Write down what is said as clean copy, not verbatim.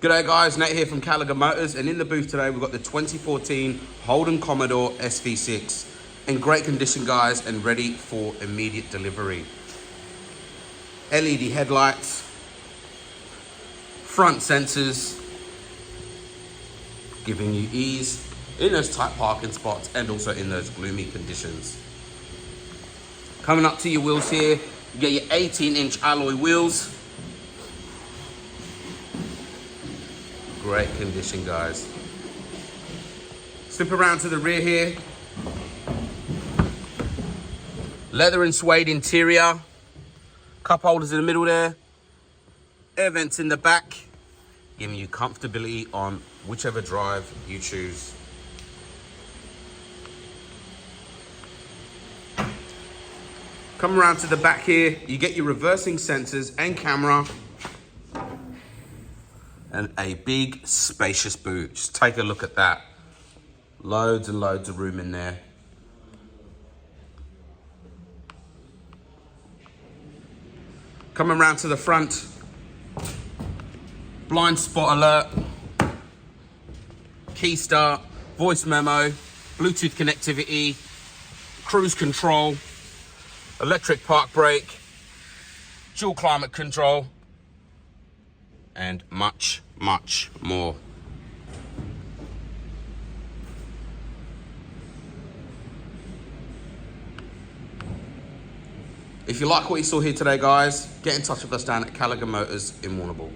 G'day guys, Nate here from Commodore Motors, and in the booth today we've got the 2014 Holden Commodore SV6 in great condition guys and ready for immediate delivery. LED headlights, front sensors, giving you ease in those tight parking spots and also in those gloomy conditions. Coming up to your wheels here, you get your 18-inch alloy wheels. Great condition guys. Slip around to the rear here. Leather and suede interior. Cup holders in the middle there. Air vents in the back, giving you comfortability on whichever drive you choose. Come around to the back here, you get your reversing sensors and camera. And a big spacious boot. Just take a look at that. Loads and loads of room in there. Coming around to the front. Blind spot alert. Key start. Voice memo. Bluetooth connectivity. Cruise control. Electric park brake. Dual climate control. And much, much more. If you like what you saw here today, guys, get in touch with us down at Commodore Motors in Warrnambool.